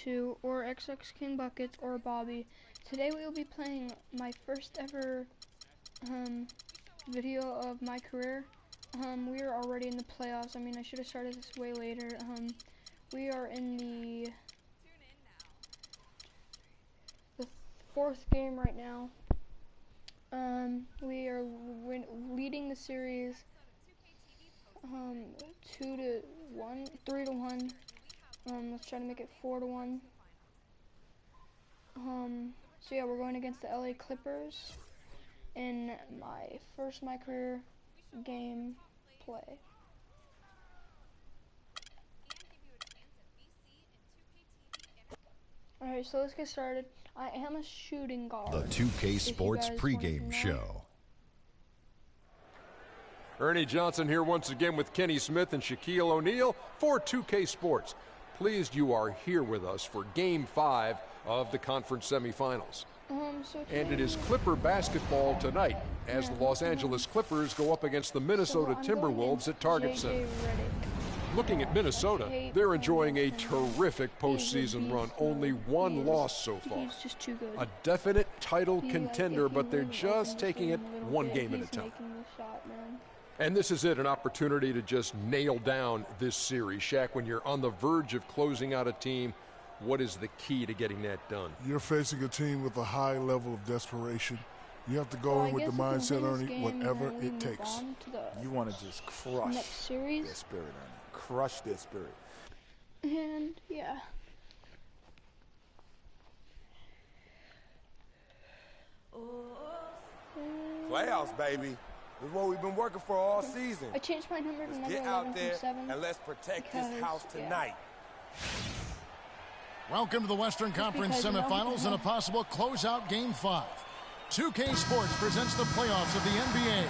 2 or XX King Buckets or Bobby. Today we will be playing my first ever video of my career. We are already in the playoffs. I mean, I should have started this way later. We are in the fourth game right now. We are leading the series 3-1. Let's try to make it 4-1. So yeah, we're going against the LA Clippers in my career game play. Alright, so let's get started. I am a shooting guard. The 2K Sports pregame show. Ernie Johnson here once again with Kenny Smith and Shaquille O'Neal for 2K Sports. Pleased you are here with us for Game 5 of the conference semifinals. And it is Clipper basketball tonight as the Los Angeles Clippers go up against the Minnesota Timberwolves at Target Center. Looking at Minnesota, they're enjoying a terrific postseason run. Only one loss so far. He's just too good. A definite title contender, but they're just taking it one game at a time. And this is it, an opportunity to just nail down this series. Shaq, when you're on the verge of closing out a team, what is the key to getting that done? You're facing a team with a high level of desperation. You have to go in with the mindset, Ernie, whatever it takes. You want to just crush their spirit, Ernie. Crush their spirit. And, yeah. Playoffs, baby. This is what we've been working for all season. I changed my number to number 11 get out there from 7. and let's protect this house tonight. Welcome to the Western Conference semifinals and a possible closeout Game 5. 2K Sports presents the playoffs of the NBA.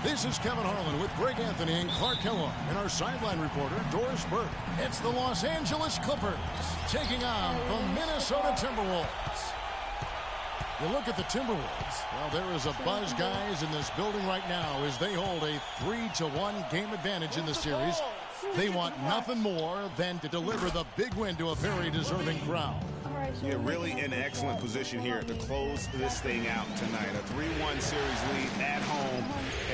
This is Kevin Harlan with Greg Anthony and Clark Kellogg and our sideline reporter, Doris Burke. It's the Los Angeles Clippers taking on the Minnesota Timberwolves. You look at the Timberwolves. Well, there is a buzz, guys, in this building right now as they hold a 3-1 game advantage in the series. They want nothing more than to deliver the big win to a very deserving crowd. Yeah, really in excellent position here to close this thing out tonight. A 3-1 series lead at home,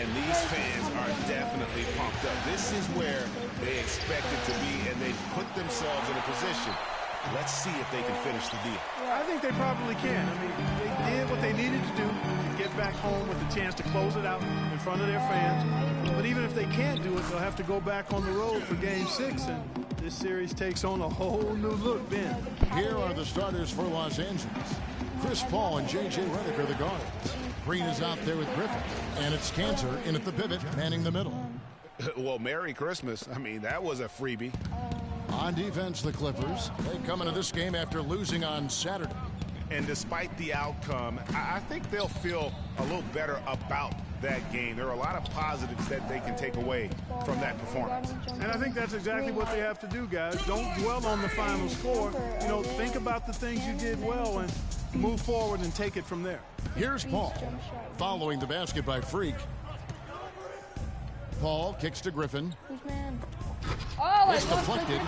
and these fans are definitely pumped up. This is where they expected to be, and they put themselves in a position. Let's see if they can finish the deal. I think they probably can. I mean, they did what they needed to do to get back home with the chance to close it out in front of their fans. But even if they can't do it, they'll have to go back on the road for Game 6, and this series takes on a whole new look then. Here are the starters for Los Angeles. Chris Paul and J.J. Redick are the guards. Green is out there with Griffin, and it's Cantor in at the pivot, manning the middle. Well, Merry Christmas. I mean, that was a freebie. On defense, the Clippers. They come into this game after losing on Saturday. And despite the outcome, I think they'll feel a little better about that game. There are a lot of positives that they can take away from that performance. And I think that's exactly what they have to do, guys. Don't dwell on the final score. You know, think about the things you did well and move forward and take it from there. Here's Paul, following the basket by Freak. Paul kicks to Griffin. Oh, it's deflected.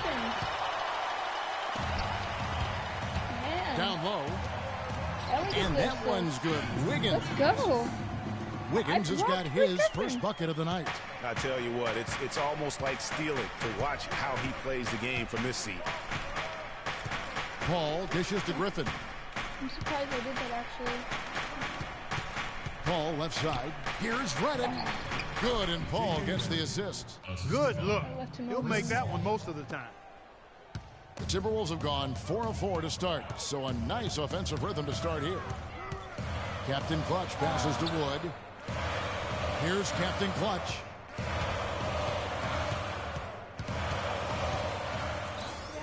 Down low. And that one's good. Wiggins. Let's go. Wiggins has got his first bucket of the night. I tell you what, it's almost like stealing to watch how he plays the game from this seat. Paul dishes to Griffin. I'm surprised I did that, actually. Paul left side. Here's Redick. Good, and Paul gets the assist. Good look. He'll make that one most of the time. The Timberwolves have gone 4 of 4 to start, so a nice offensive rhythm to start here. Captain Clutch passes to Wood. Here's Captain Clutch.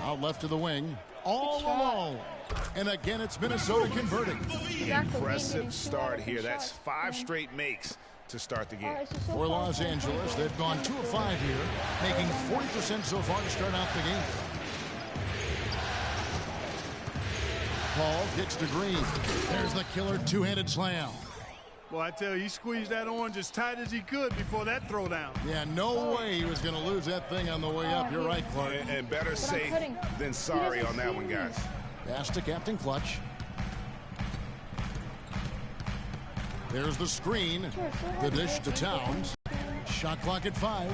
Out left to the wing. All alone. And again, it's Minnesota converting. Impressive start here. That's 5 straight makes to start the game. For Los Angeles, they've gone 2 of 5 here, making 40% so far to start out the game. Paul kicks to Green. There's the killer two-handed slam. Well, I tell you, he squeezed that orange as tight as he could before that throwdown. Yeah, no way he was going to lose that thing on the way up. You're right, Clark. And better safe than sorry on that one, guys. Pass to Captain Clutch. There's the screen. The dish to Towns. Shot clock at 5.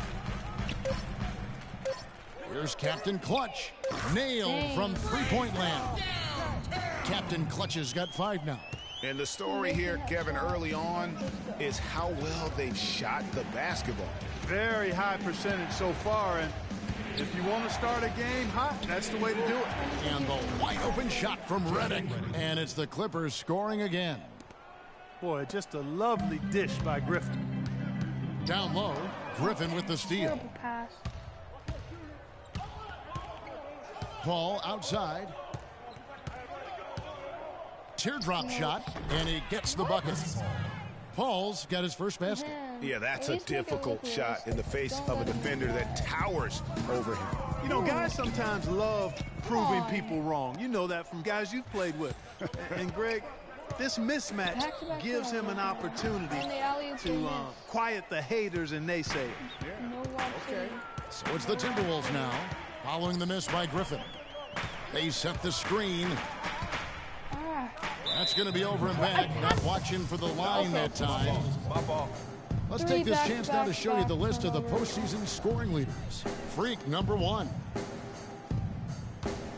Here's Captain Clutch. Nailed from three-point land. Captain Clutch has got 5 now. And the story here, Kevin, early on is how well they've shot the basketball. Very high percentage so far, and if you want to start a game hot, that's the way to do it. And the wide open shot from Reddick. And it's the Clippers scoring again. Boy, just a lovely dish by Griffin. Down low, Griffin with the steal. Pass. Paul outside. Teardrop shot, and he gets the bucket. Paul's got his first basket. Yeah, that's a difficult shot in the face of a defender that towers over him. You know, guys sometimes love proving people wrong. You know that from guys you've played with. And Greg, this mismatch gives him an opportunity to quiet the haters and naysayers. Yeah. Okay. So it's the Timberwolves now, following the miss by Griffin. They set the screen. That's going to be over and back. Not watching for the line that time. Let's take this chance now to show you the list of the postseason scoring leaders. Freak number 1.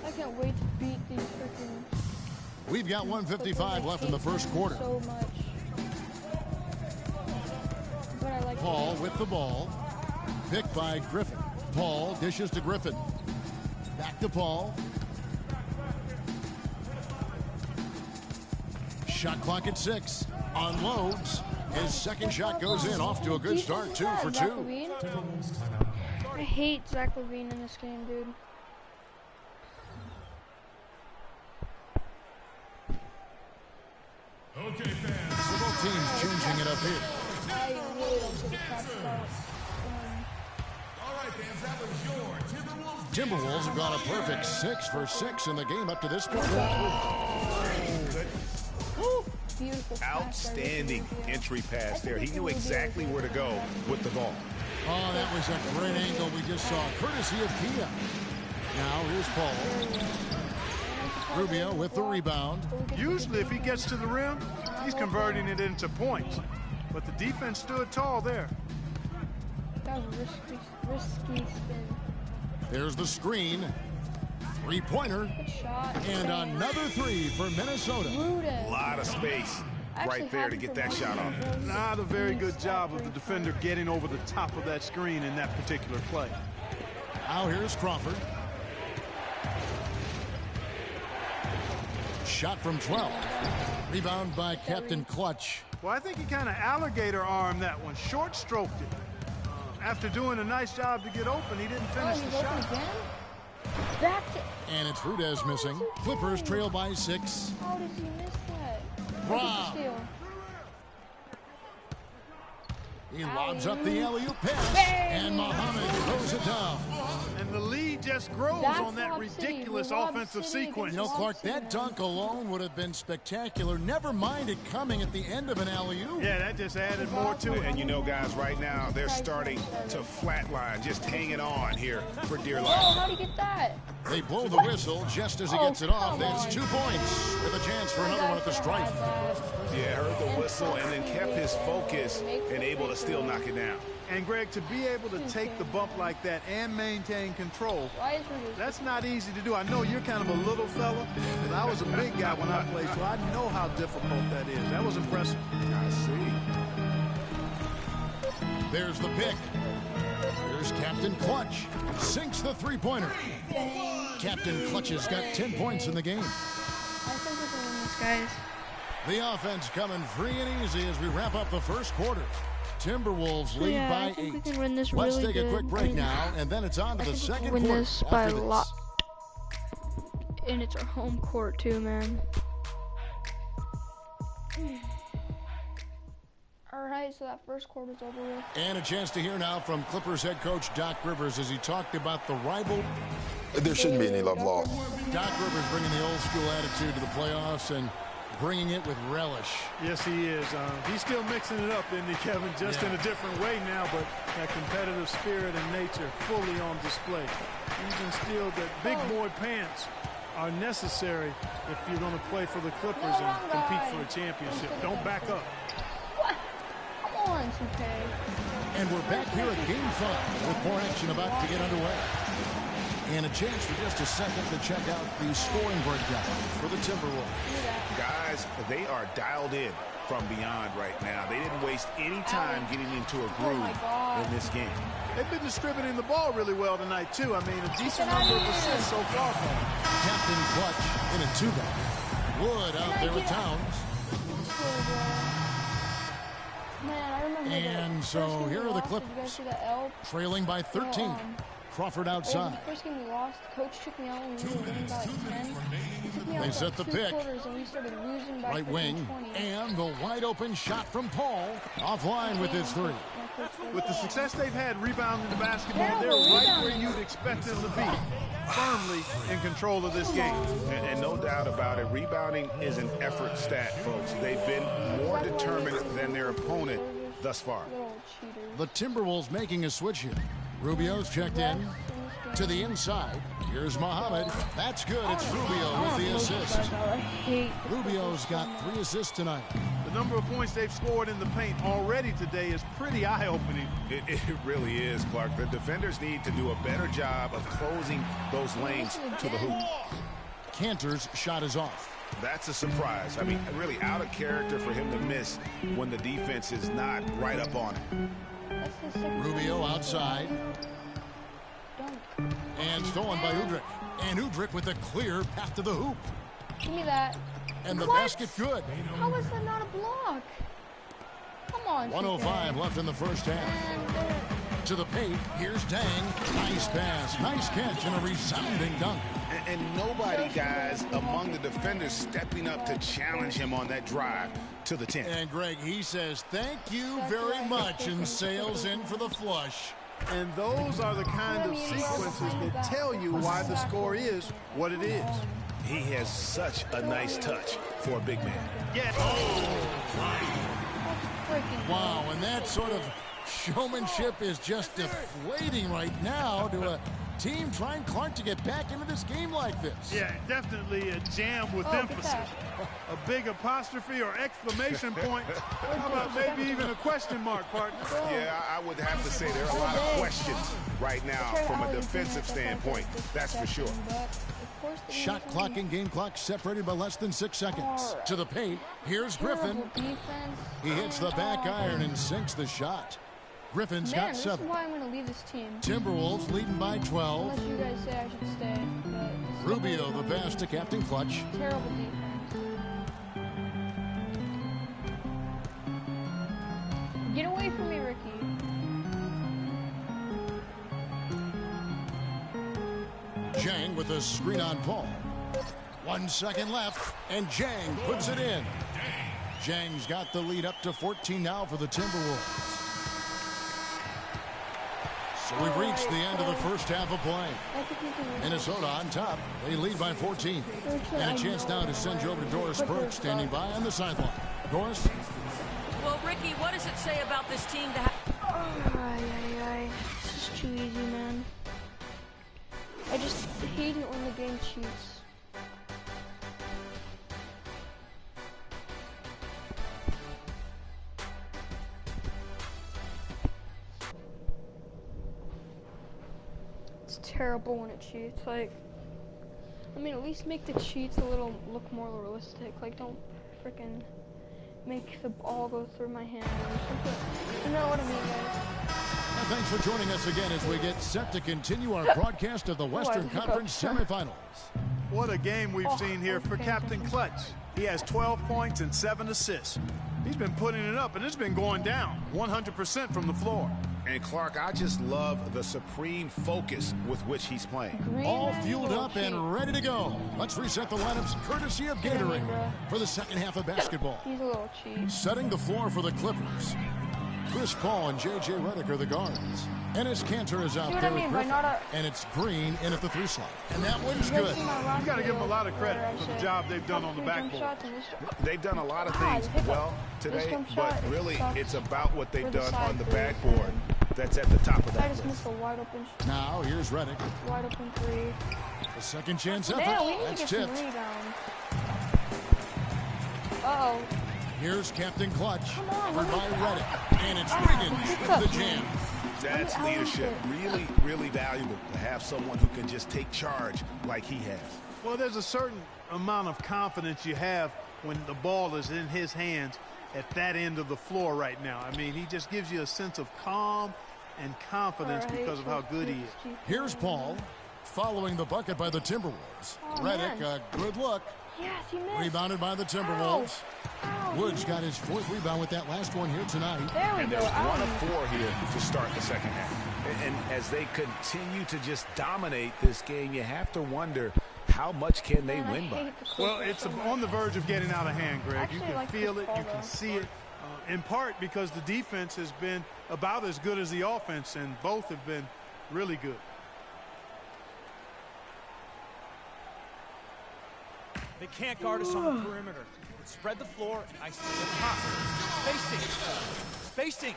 I can't wait to beat these freaking... We've got 1:55 left in the first quarter. So much. But I like Paul with the ball. Picked by Griffin. Paul dishes to Griffin. Back to Paul. Shot clock at 6. Unloads. His second shot goes in. Off to a good start. 2 for 2. I hate Zach LaVine in this game, dude. Okay, fans. So both teams changing it up here. I really don't see the trap spot. All right, fans, that was your Timberwolves. Timberwolves have gone a perfect 6 for 6 in the game up to this point. Beautiful Outstanding entry pass there. He knew exactly where to go with the ball. Oh, that was a great angle we just saw, courtesy of Kia. Now here's Paul. Rubio with the rebound. Usually if he gets to the rim, he's converting it into points. But the defense stood tall there. That was a risky spin. There's the screen. Three-pointer. And another 3 for Minnesota. A lot of space right there to get that shot off. Not a very good job of the defender getting over the top of that screen in that particular play. Now here's Crawford. Shot from 12. Rebound by Captain Clutch. Well, I think he kind of alligator armed that one. Short stroked it. After doing a nice job to get open, he didn't finish the shot. Back to... And it's Rudez missing. Clippers trail by 6. How did he miss that? Wow. He lobs up the alley-oop pass. And Muhammad throws it down. And the lead just grows on that ridiculous offensive sequence. You know, Clark, that dunk alone would have been spectacular. Never mind it coming at the end of an alley-oop. Yeah, that just added more to it. And you know, guys, right now, they're starting to flatline, just hanging on here for dear life. Oh, how'd he get that? They blow the whistle just as he gets it off. That's 2 points with a chance for another one at the stripe. Yeah, heard the whistle and then kept his focus and able to still knock it down. And, Greg, to be able to take the bump like that and maintain control, that's not easy to do. I know you're kind of a little fella, but I was a big guy when I played, so I know how difficult that is. That was impressive. I see. There's the pick. Here's Captain Clutch. Sinks the three-pointer. Captain Clutch has got 10 points in the game. I think we can win this, guys. The offense coming free and easy as we wrap up the first quarter. Timberwolves lead by 8. I think we can win this Let's really take a quick break now, and then it's on to the second quarter. Win this by a lot. And it's our home court, too, man. All right, so that first quarter's over with. And a chance to hear now from Clippers head coach Doc Rivers as he talked about the rival. There shouldn't be any love lost. Doc Rivers bringing the old school attitude to the playoffs, and bringing it with relish. Yes, he is. He's still mixing it up, isn't he, Kevin? Just in a different way now, but that competitive spirit and nature fully on display. He's instilled that big boy pants are necessary if you're going to play for the Clippers and compete for a championship. Don't back up. What? Come on, 2K. And we're back here at Game 5 with more action about to get underway. And a chance for just a second to check out the scoring breakdown for the Timberwolves. Guys, they are dialed in from beyond right now. They didn't waste any time getting into a groove in this game. They've been distributing the ball really well tonight, too. I mean, a decent number of assists so far. Captain Clutch in a 2-bag. Wood out there with Towns. Man, I remember and so here are the Clippers, trailing by 13. Crawford outside. The first game we lost, coach took me out when we were winning by 10. He took me out they set the pick. And we started losing by right wing. 20. And the wide open shot from Paul. Offline with his 3. With the success they've had rebounding the basketball, they're right where you'd expect them to be. Firmly in control of this game. And no doubt about it, rebounding is an effort stat, folks. They've been more determined than their opponent thus far. The Timberwolves making a switch here. Rubio's checked in to the inside. Here's Muhammad. That's good. It's Rubio with the assist. Rubio's got 3 assists tonight. The number of points they've scored in the paint already today is pretty eye-opening. It really is, Clark. The defenders need to do a better job of closing those lanes to the hoop. Cantor's shot is off. That's a surprise. I mean, really out of character for him to miss when the defense is not right up on him. Rubio outside. And stolen by Udrih. And Udrih with a clear path to the hoop. Give me that. And the basket good. How is that not a block? Come on. 1:05 left in the first half. To the paint. Here's Dang. Nice pass. Nice catch and a resounding dunk. And nobody, guys, among the defenders stepping up to challenge him on that drive to the 10. And Greg, he says, thank you very much, and sails in for the flush. And those are the kind of sequences that tell you why the score is what it is. He has such a nice touch for a big man. Yes. Wow, and that sort of showmanship is just deflating right now to a team trying, Clark, to get back into this game like this. Yeah, definitely a jam with emphasis. A big apostrophe or exclamation point. How about maybe even a question mark, partner? Yeah, I would have to say there are a lot of questions right now from a defensive standpoint. That's for sure. Shot clock and game clock separated by less than 6 seconds. To the paint. Here's Griffin. He hits the back iron and sinks the shot. Griffin's got 7. This is why I'm going to leave this team. Timberwolves leading by 12. Unless you guys say I should stay. Rubio the pass to Captain Clutch. Terrible defense. Get away from me, Ricky. Jang with a screen on Paul. 1 second left, and Jang puts it in. Jang's got the lead up to 14 now for the Timberwolves. So we've reached the end of the first half of play. Minnesota on top. They lead by 14. And a chance now to send you over to Doris Burke, standing by on the sideline. Doris? Well, Ricky, what does it say about this team to have... This is too easy, man. I just hate it when the game cheats. It's terrible when it cheats. Like, I mean, at least make the cheats a little look more realistic. Like, don't freaking make the ball go through my hand or something. You know what I mean, guys? And thanks for joining us again as we get set to continue our broadcast of the Western Conference semifinals. What a game we've seen here for Captain Clutch. He has 12 points and 7 assists. He's been putting it up, and it's been going down 100% from the floor. And Clark, I just love the supreme focus with which he's playing. All fueled up and ready to go. Let's reset the lineups courtesy of Gatorade for the second half of basketball. He's a little cheap. Setting the floor for the Clippers. Chris Paul and J.J. Redick are the guards. Enes Kanter is out there with Griffin, and it's Green in at the 3 slot. And that one's good. You got to give them a lot of credit for the job they've done on the backboard. They've done a lot of things well today, but really it's about what they've done on the backboard that's at the top of that list. Now here's Redick. Wide open 3. A second chance effort. That's tipped. Uh-oh. Here's Captain Clutch, covered by Redick, and it's Wiggins with the jam. That's leadership. Really, really valuable to have someone who can just take charge like he has. Well, there's a certain amount of confidence you have when the ball is in his hands at that end of the floor right now. I mean, he just gives you a sense of calm and confidence because of how good he is. Here's Paul, following the bucket by the Timberwolves. Redick, a good look. Yes, he missed. Rebounded by the Timberwolves. Woods got his 4th rebound with that last one here tonight. And there's 1 of 4 here to start the second half. And as they continue to just dominate this game, you have to wonder how much can they win by. Well, it's on the verge of getting out of hand, Greg. You can feel it, you can see it, in part because the defense has been about as good as the offense, and both have been really good. They can't guard us on the perimeter. Let's spread the floor and isolate the top. Spacing.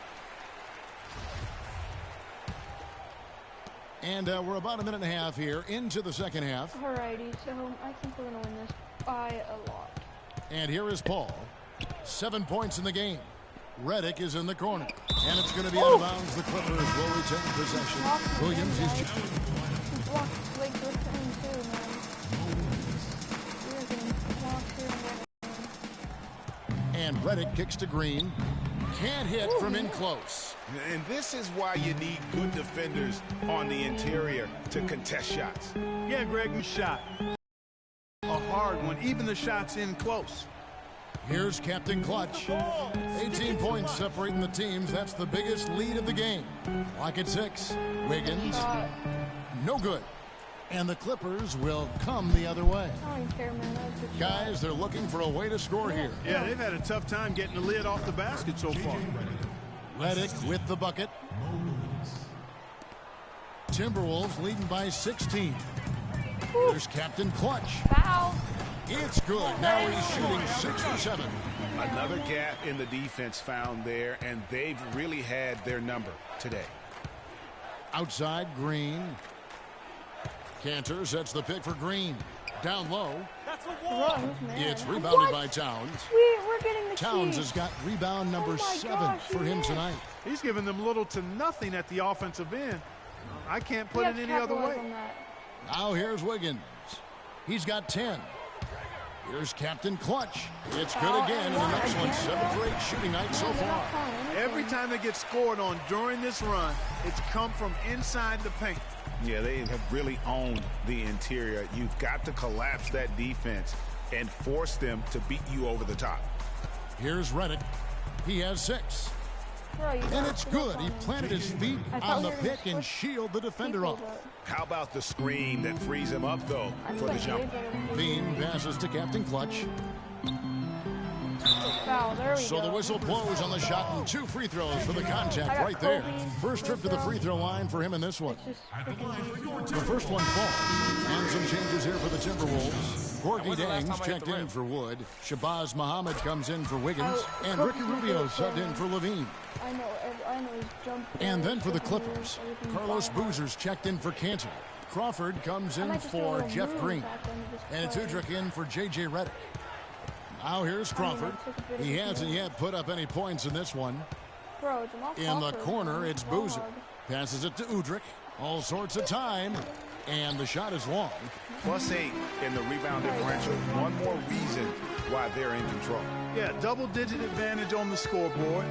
And we're about a minute and a half here into the second half. Alrighty, so I think we're going to win this by a lot. And here is Paul. 7 points in the game. Redick is in the corner. And it's going to be out of bounds. The Clippers will retain possession. Williams is... Blocked like Griffin too, man. And Redick kicks to Green. Can't hit from in close. And this is why you need good defenders on the interior to contest shots. Yeah, Greg, shot. A hard one, even the shots in close. Here's Captain Clutch. 18 points separating the teams. That's the biggest lead of the game. Clock at 6. Wiggins. No good. And the Clippers will come the other way. I don't care, man. Guys, they're looking for a way to score here. Yeah, they've had a tough time getting the lid off the basket so far. Redick with the bucket. Timberwolves leading by 16. There's Captain Clutch. Foul. It's good. Now he's shooting 6 for 7. Another gap in the defense found there, and they've really had their number today. Outside, Green. Kanter sets the pick for Green. Down low. It's rebounded by Towns. We're getting the Towns has got rebound number 7 for him tonight. He's given them little to nothing at the offensive end. I can't put it any other way. Now here's Wiggins. He's got 10. Here's Captain Clutch. It's good again, and an excellent 7 for 8 shooting night so far. Every time they get scored on during this run, it's come from inside the paint. Yeah, they have really owned the interior. You've got to collapse that defense and force them to beat you over the top. Here's Redick. He has 6. And it's good. He planted his feet on the pick and shielded the defender off. How about the screen that frees him up, though, for the jump? Bean passes to Captain Clutch. So the whistle blows on the shot, and 2 free throws for the contact right there. First trip to the free throw line for him in this one. The first one falls. And some changes here for the Timberwolves. Gorgie Dangs checked in for Wood. Shabazz Muhammad comes in for Wiggins. And Ricky Rubio subbed in for Levine. I know his jump. And then for the Clippers, Carlos Boozer's checked in for Kanter. Crawford comes in for Jeff Green. And it's Udrich in for J.J. Redick. Now here's Crawford. He hasn't yet put up any points in this one. In the corner, it's Boozer. Passes it to Udrich. All sorts of time. And the shot is long. +8 in the rebound differential. One more reason why they're in control. Yeah, double-digit advantage on the scoreboard.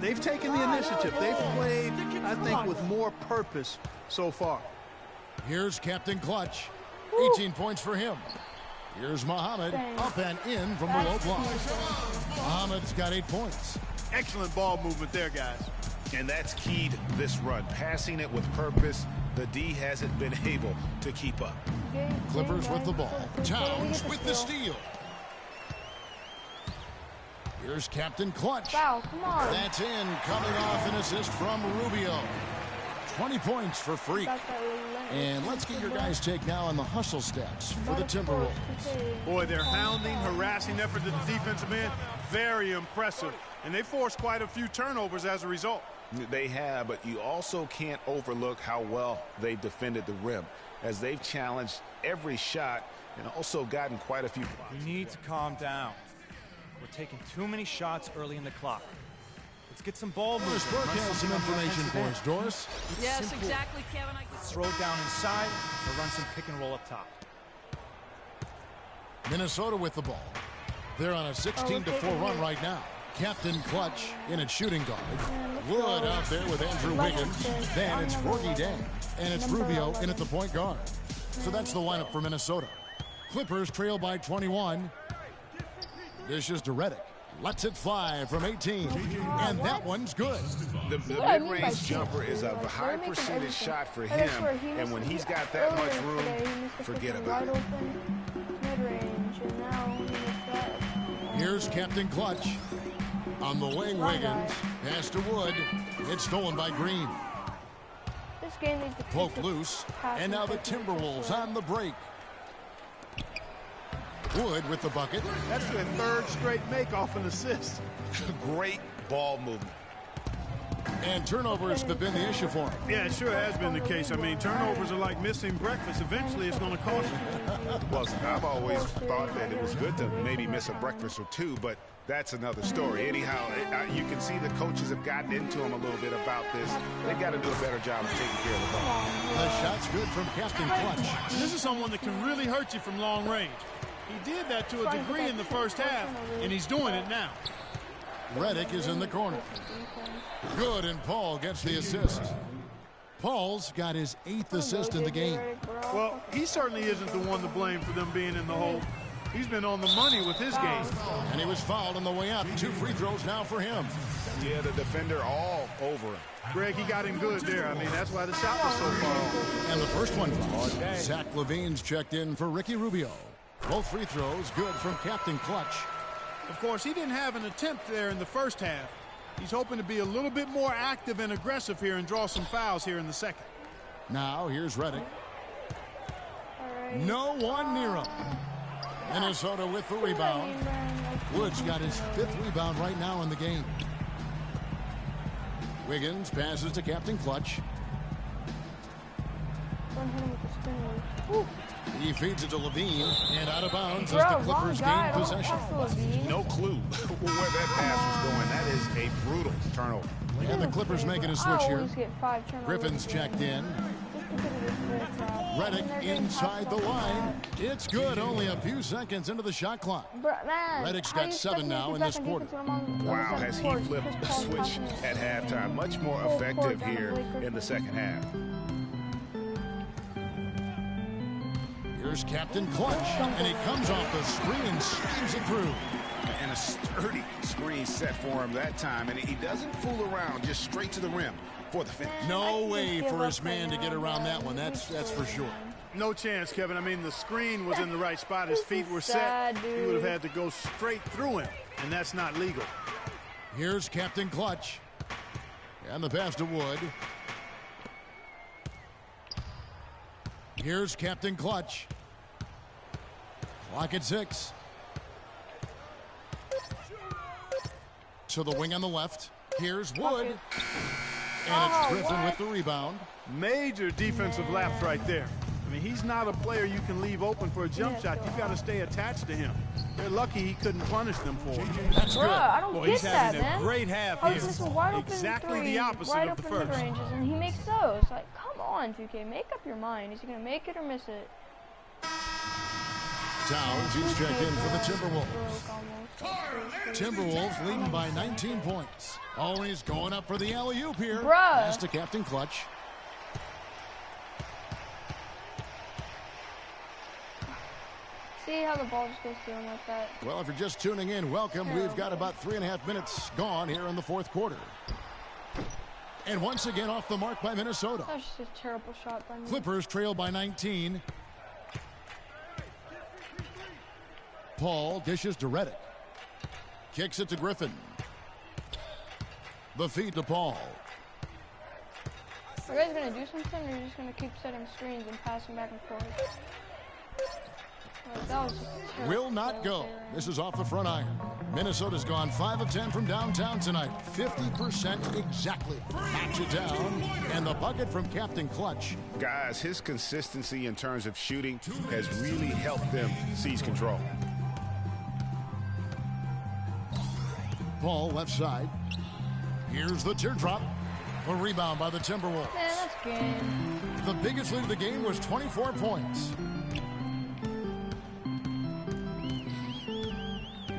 They've taken the initiative. They've played, I think, with more purpose so far. Here's Captain Clutch. 18 points for him. Here's Muhammad, up and in from the low block. Muhammad's got 8 points. Excellent ball movement there, guys. And that's key to this run. Passing it with purpose. The D hasn't been able to keep up. Clippers with the ball. Towns with the steal. Here's Captain Clutch. Wow, come on. That's in, coming off an assist from Rubio. 20 points for Freak. And let's get your guys' take now on the hustle stats for the Timberwolves. Boy, their hounding, harassing effort to the defensive end, very impressive. And they forced quite a few turnovers as a result. They have, but you also can't overlook how well they've defended the rim, as they've challenged every shot and also gotten quite a few blocks. We need to calm down. We're taking too many shots early in the clock. Let's get some ball movement. Doris Burke has some information for us, Doris. Yes, simple. exactly, Kevin. Let's throw it down inside or run some pick and roll up top. Minnesota with the ball. They're on a 16-4 run right now. Captain Clutch in at shooting guard. Wood out there with Andrew Wiggins. Then it's Forgy Dan. And it's Rubio in at the point guard. So that's the lineup for Minnesota. Clippers trail by 21. Dishes to Redick. Lets it fly from 18. And that one's good. The mid-range jumper is a high percentage shot for him. And when he's got that much room, forget about it. Here's Captain Clutch. On the wing, Wiggins. Pass to Wood. It's stolen by Green. This game needs to poke loose. And now the Timberwolves on the break. Wood with the bucket. That's their third straight make off an assist. Great ball movement. And turnovers have been the issue for him. Yeah, it sure has been the case. I mean, turnovers are like missing breakfast. Eventually, it's going to cost you. Well, I've always thought that it was good to maybe miss a breakfast or two, but that's another story. Anyhow, you can see the coaches have gotten into him a little bit about this. They've got to do a better job of taking care of the ball. The shot's good from Captain Clutch. This is someone that can really hurt you from long range. He did that to a degree in the first half, and he's doing it now. Redick is in the corner. Good, and Paul gets the assist. Paul's got his 8th assist in the game. Well, he certainly isn't the one to blame for them being in the hole. He's been on the money with his game. And he was fouled on the way up. 2 free throws now for him. Yeah, the defender all over him. Greg, he got him good there. I mean, that's why the shot was so far off. And the first one, Zach LaVine's checked in for Ricky Rubio. Both free throws good from Captain Clutch. Of course, he didn't have an attempt there in the first half. He's hoping to be a little bit more active and aggressive here and draw some fouls here in the second. Now, here's Redick. No one near him. Minnesota with the rebound. Woods got his 5th rebound right now in the game. Wiggins passes to Captain Clutch. He feeds it to Levine, and out of bounds as the Clippers gain possession. No clue where that pass was going. That is a brutal turnover. And the Clippers making a switch here. Griffin's checked in. Redick inside the line. It's good. Only a few seconds into the shot clock. Redick's got 7 now in this quarter. Wow, has he flipped the switch at halftime. Much more effective here in the second half. Here's Captain Clutch, and he comes off the screen and slams it through. And a sturdy screen set for him that time, and he doesn't fool around, just straight to the rim for the finish. No way for his man to get around that one, that's for sure. No chance, Kevin. I mean, the screen was in the right spot. His feet were set. He would have had to go straight through him, and that's not legal. Here's Captain Clutch, and the pass to Wood. Here's Captain Clutch. Clock at 6. To the wing on the left. Here's Wood. And it's Griffin with the rebound. Major defensive lapse right there. I mean, he's not a player you can leave open for a jump shot. You've got to stay attached to him. They're lucky he couldn't punish them for it. That's good. I don't get he's that, having man. a great half How here. is this a wide open Exactly three, the opposite right of the open first. mid-ranges, and he makes those. Like, come on, 2K, make up your mind. Is he gonna make it or miss it? Towns, he's checked in for the Timberwolves. Timberwolves leading by 19 points. Oh, he's going up for the alley-oop here. Pass to Captain Clutch. See how the ball just goes through him like that? Well, if you're just tuning in, welcome. We've got about 3.5 minutes gone here in the 4th quarter. And once again off the mark by Minnesota. That was just a terrible shot by me. Clippers trail by 19. Paul dishes to Redick. Kicks it to Griffin. The feed to Paul. Are you guys gonna do something, or are you just gonna keep setting screens and passing back and forth? Like, that was just a Will not go. This is off the front iron. Minnesota's gone 5 of 10 from downtown tonight. 50% exactly. Knocks it down. And the bucket from Captain Clutch. Guys, his consistency in terms of shooting has really helped them seize control. Ball left side. Here's the teardrop. A rebound by the Timberwolves. Man, that's good. The biggest lead of the game was 24 points.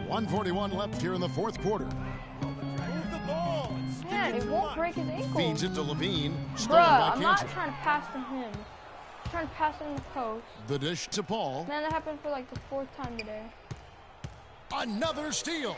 1:41 left here in the fourth quarter. Man, it won't break his ankle. Feeds it to Levine. Stolen by I'm Cantor. not trying to pass to him. I'm trying to pass it in the post. The dish to Paul. Man, that happened for like the 4th time today. Another steal.